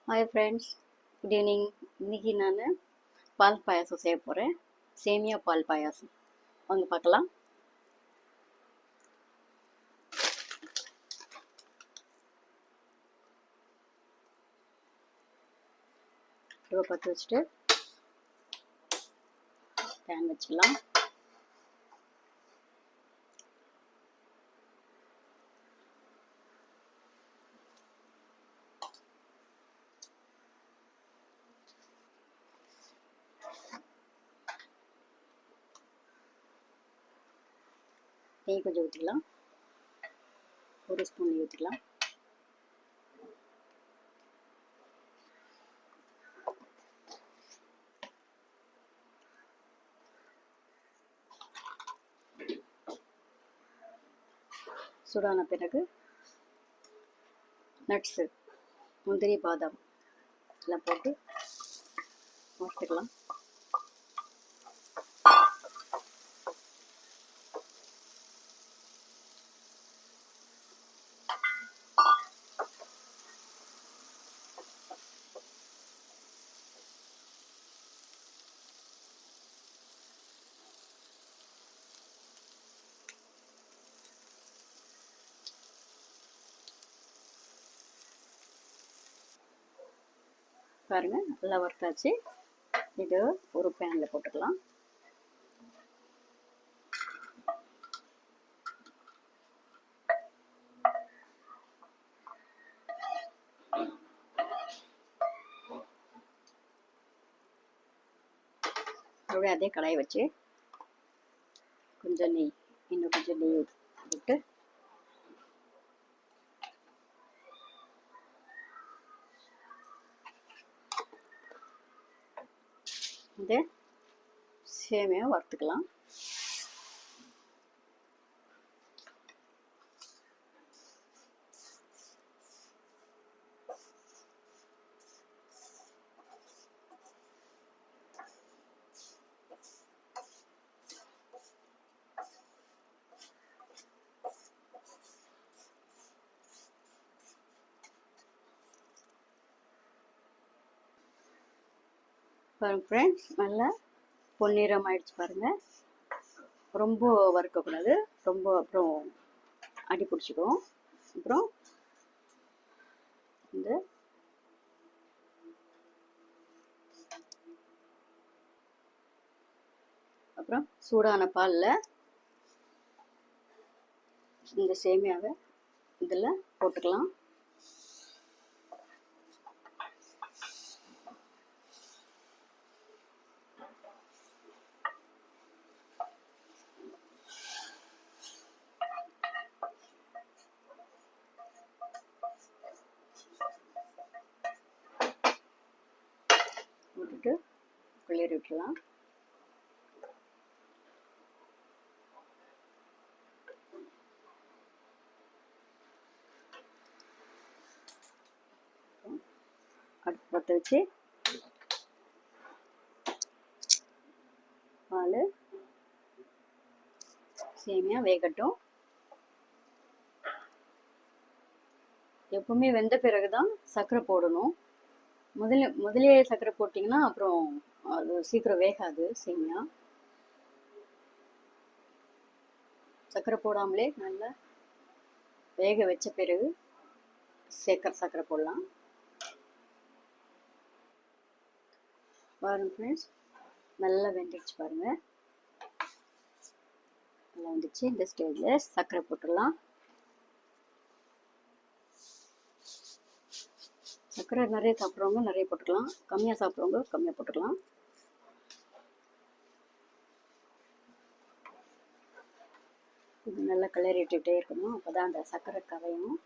Hi friends, good evening. இன்றைக்கி நான் பால் பாயாசம் செய்ய போகிறேன். சேமியா பால் பாயாசம் வாங்க பார்க்கலாம். ஸ்டவ் பற்ற வச்சுட்டு பேன் வச்சுக்கலாம். நெய் கொஞ்சம் ஊற்றிக்கலாம். ஒரு ஸ்பூன் நெய் ஊற்றிக்கலாம். சூடான பிறகு நட்ஸு, முந்திரி, பாதாம் எல்லாம் போட்டு வறுத்துக்கலாம். பாருங்கள், நல்லா வறுத்தாச்சு. இது ஒரு பேனில் போட்டுக்கலாம். அப்படியே அதே கடாயை வச்சு கொஞ்சம் நெய், இன்னும் கொஞ்சம் நெய் விட்டு இந்த சேமியா வறுத்துக்கலாம். பாருங்கள் ஃப்ரெண்ட்ஸ், நல்லா பொன்னிறம் ஆயிடுச்சு பாருங்கள். ரொம்ப வறுக்கக்கூடாது, ரொம்ப அப்புறம் அடி பிடிச்சிக்கும். அப்புறம் இந்த அப்புறம் சூடான பாலில் இந்த சேமியாவை இதில் போட்டுக்கலாம். போட்டுட்டு கிளறி விட்டுலாம். அடுப்பு பற்ற வச்சு பால் சேமியா வேகட்டும். எப்பவுமே வெந்த பிறகுதான் சர்க்கரை போடணும். முதலே சர்க்கரை போட்டிங்கன்னா அப்புறம் அது சீக்கிரம் வேகாது சேமியா. சர்க்கரை போடாமலே நல்லா வேக வச்ச பிறகு சர்க்கரை போடலாம். பாருங்க ஃப்ரெண்ட்ஸ், நல்லா வெந்துடுச்சு பாருங்கள். நல்லா வந்துச்சு. இந்த ஸ்டேஜில் சர்க்கரை போட்டுடலாம். சர்க்கரை நிறைய சாப்பிட்றவங்க நிறைய போட்டுக்கலாம், கம்மியாக சாப்பிட்றவங்க கம்மியாக போட்டுக்கலாம். இது நல்லா கிளறிட்டுட்டே இருக்கணும், அப்போ தான் அந்த சர்க்கரை கரையும்.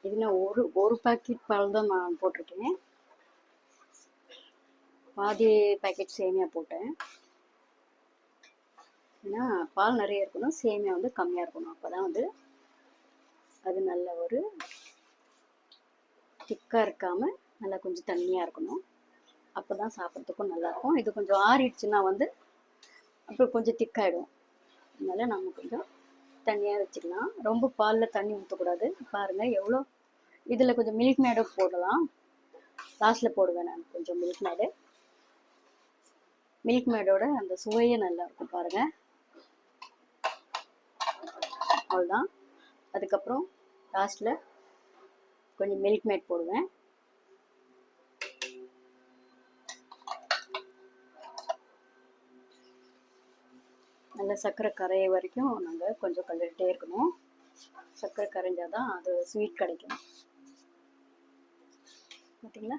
இது நான் ஒரு பாக்கெட் பால் தான் நான் போட்டிருக்கேன். பாதி பேக்கெட் சேமியா போட்டேன். ஏன்னா பால் நிறைய இருக்கணும், சேமியா வந்து கம்மியாக இருக்கணும். அப்போ தான் வந்து அது நல்ல ஒரு திக்காக இருக்காமல் நல்லா கொஞ்சம் தண்ணியாக இருக்கணும். அப்போ தான் சாப்பிட்றதுக்கும் நல்லாயிருக்கும். இது கொஞ்சம் ஆறிடுச்சுன்னா வந்து அப்புறம் கொஞ்சம் திக்காயிடும். அதனால நம்ம கொஞ்சம் தனியாக வச்சுக்கலாம். ரொம்ப பாலில் தண்ணி ஊற்றக்கூடாது. பாருங்கள் எவ்வளோ. இதில் கொஞ்சம் மில்க் மேடும் போடலாம். லாஸ்ட்டில் போடுவேன் நான் கொஞ்சம் மில்க் மேடு. மில்க் மேடோட அந்த சுவையே நல்லா இருக்கும் பாருங்கள். அவ்வளோதான். அதுக்கப்புறம் லாஸ்ட்டில் கொஞ்சம் மில்க் மேட் போடுவேன். நல்லா சர்க்கரை கரைய வரைக்கும் நாங்கள் கொஞ்சம் கலரிட்டே இருக்கணும். சர்க்கரை கரைஞ்சாதான் அது ஸ்வீட் கிடைக்கும். பார்த்தீங்களா?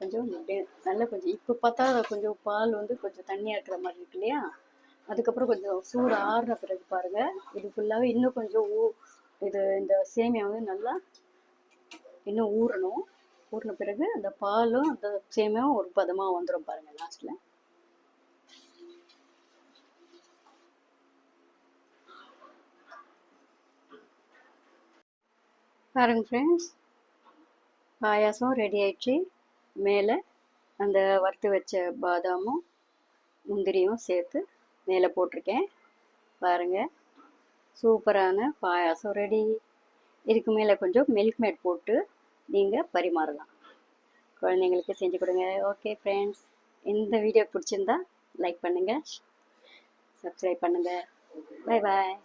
கொஞ்சம் நல்லா கொஞ்சம் இப்போ பார்த்தா கொஞ்சம் பால் வந்து கொஞ்சம் தண்ணியாக இருக்கிற மாதிரி இருக்கு இல்லையா? அதுக்கப்புறம் கொஞ்சம் சூடு ஆறுன பிறகு பாருங்கள், இது ஃபுல்லாகவே இன்னும் கொஞ்சம் இது இந்த சேமியா வந்து நல்லா இன்னும் ஊறணும். ஊறின பிறகு அந்த பாலும் அந்த சேமியாவும் ஒரு பதமாக வந்துடும் பாருங்கள் லாஸ்ட்டில். பாருங்கள் ஃப்ரெண்ட்ஸ், பாயாசம் ரெடி ஆயிடுச்சு. மேலே அந்த வறுத்து வச்ச பாதாமும் முந்திரியும் சேர்த்து மேலே போட்டிருக்கேன். பாருங்கள், சூப்பரான பாயாசம் ரெடி. இதுக்கு மேலே கொஞ்சம் மில்க் மேட் போட்டு நீங்கள் பரிமாறலாம். குழந்தைங்களுக்கு செஞ்சு கொடுங்க. ஓகே ஃப்ரெண்ட்ஸ், இந்த வீடியோ பிடிச்சிருந்தா லைக் பண்ணுங்கள், சப்ஸ்கிரைப் பண்ணுங்கள். பாய் பாய்.